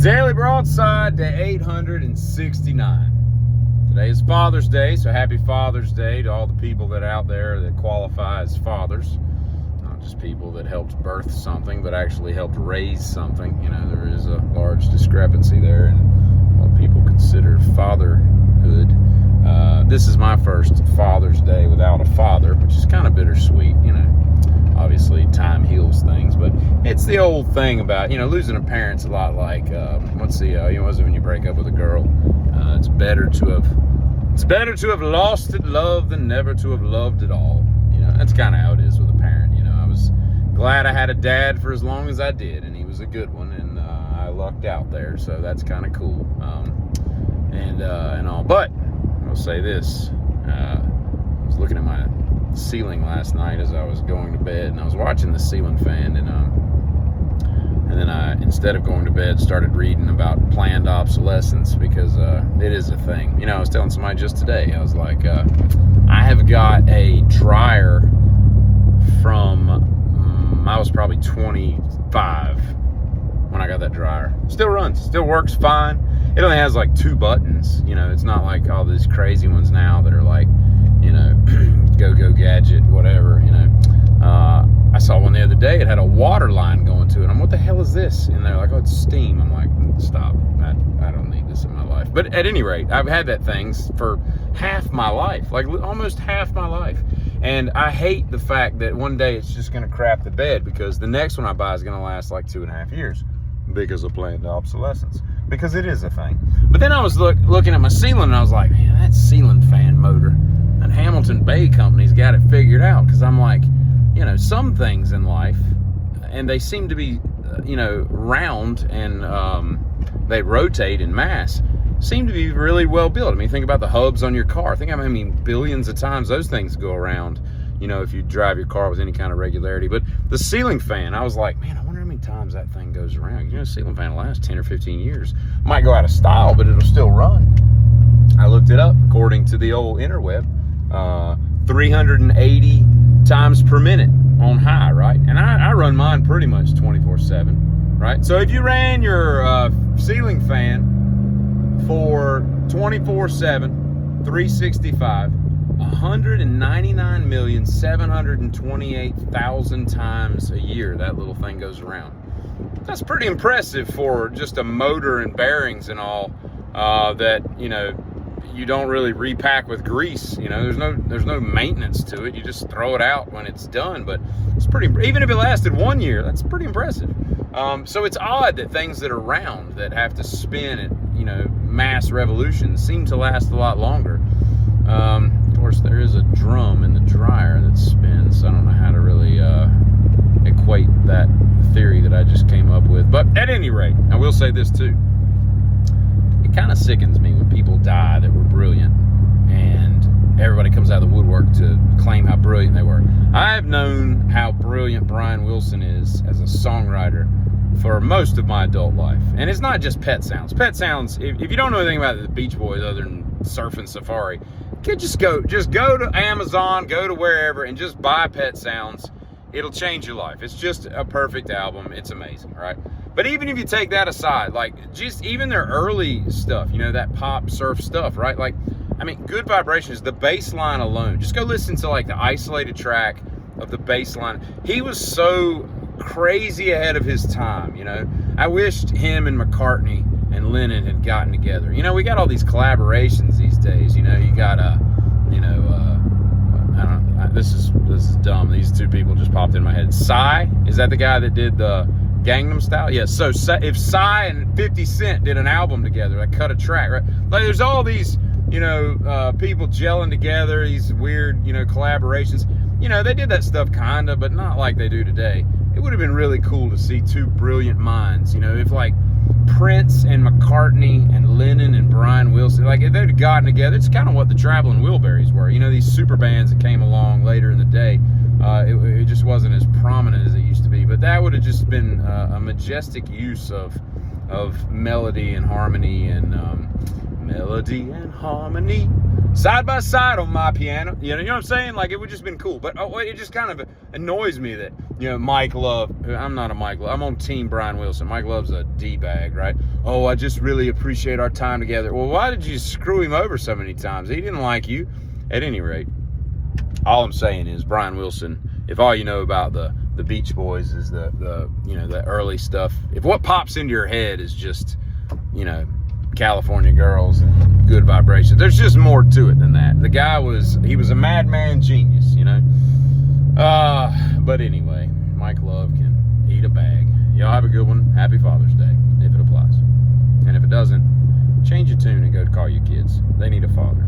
Daily Broadside, day 869. Today is Father's Day, so happy Father's Day to all the people that are out there that qualify as fathers. Not just people that helped birth something, but actually helped raise something. You know, there is a large discrepancy there in what people consider fatherhood. This is my first Father's Day without a father, which is kind of bittersweet, you know. Obviously, time heals things, but it's the old thing about, you know, losing a parent's a lot like, what's the, you know, when you break up with a girl, it's better to have lost at love than never to have loved at all. You know, that's kind of how it is with a parent. You know, I was glad I had a dad for as long as I did, and he was a good one, and I lucked out there, so that's kind of cool, and all. But I'll say this, I was looking at my ceiling last night as I was going to bed, and I was watching the ceiling fan, and then I, instead of going to bed, started reading about planned obsolescence, because it is a thing. You know, I was telling somebody just today, I was like, I have got a dryer from, I was probably 25 when I got that dryer. Still runs, still works fine. It only has like 2 buttons, you know, it's not like all these crazy ones now that are like, you know, go gadget, whatever, you know. I saw one the other day, it had a water line going to it. I'm, what the hell is this? And they're like, oh, it's steam. I'm like, stop, I don't need this in my life. But at any rate, I've had that thing for half my life, like almost half my life. And I hate the fact that one day it's just gonna crap the bed, because the next one I buy is gonna last like 2.5 years because of planned obsolescence, because it is a thing. But then I was looking at my ceiling, and I was like, man, that ceiling fan motor, and Hamilton Bay Company's got it figured out. Because I'm like, you know, some things in life, and they seem to be, you know, round, and they rotate in mass, seem to be really well built. I mean, think about the hubs on your car. Think how many billions of times those things go around, you know, if you drive your car with any kind of regularity. But the ceiling fan, I was like, man, I wonder how many times that thing goes around. You know, a ceiling fan will last 10 or 15 years. Might go out of style, but it'll still run. I looked it up, according to the old interweb, 380 times per minute on high, right? And I run mine pretty much 24/7, right? So if you ran your ceiling fan for 24/7, 365, 199,728,000 times a year that little thing goes around. That's pretty impressive for just a motor and bearings and all, that, you know, you don't really repack with grease. You know, there's no maintenance to it. You just throw it out when it's done. But it's pretty, even if it lasted 1 year, that's pretty impressive. So it's odd that things that are round, that have to spin at, you know, mass revolutions, seem to last a lot longer. Of course, there is a drum in the dryer that spins, so I don't know how to really equate that theory that I just came up with. But at any rate, I will say this too. It kind of sickens me when people die that were brilliant, and everybody comes out of the woodwork to claim how brilliant they were. I've known how brilliant Brian Wilson is as a songwriter for most of my adult life. And it's not just Pet Sounds. Pet Sounds, if you don't know anything about the Beach Boys other than Surfing Safari, just go to Amazon, go to wherever, and just buy Pet Sounds. It'll change your life. It's just a perfect album. It's amazing, right? But even if you take that aside, like, just even their early stuff, you know, that pop surf stuff, right? Like, I mean, Good Vibrations, the bass line alone, just go listen to like the isolated track of the bass line. He was so crazy ahead of his time, you know. I wished him and McCartney and Lennon had gotten together. You know, we got all these collaborations these days. You know, you got you know, I don't know, this is dumb. These two people just popped in my head. Psy, is that the guy that did the Gangnam Style? Yeah. So if Psy and 50 Cent did an album together, like cut a track, right? Like, there's all these, you know, people gelling together, these weird, you know, collaborations. You know, they did that stuff kinda, but not like they do today. It would have been really cool to see two brilliant minds, you know, if like Prince and McCartney and Lennon and Brian Wilson, like if they'd gotten together, it's kind of what the Traveling Wilburys were. You know, these super bands that came along later in the day. It just wasn't as prominent as it used to be, but that would have just been a majestic use of melody and harmony, and melody and harmony. side by side on my piano. You know what I'm saying? Like, it would just been cool. But it just kind of annoys me that, Mike Love, I'm not a Mike Love, I'm on team Brian Wilson. Mike Love's a D-bag, right? Oh, I just really appreciate our time together. Well, why did you screw him over so many times? He didn't like you. At any rate, all I'm saying is Brian Wilson, if all you know about the Beach Boys is the early stuff, if what pops into your head is just, California girls and good vibrations, there's just more to it than that. The guy was a madman genius, but anyway, Mike Love can eat a bag. Y'all have a good one. Happy Father's Day, if it applies. And if it doesn't, change your tune and go call your kids. They need a father.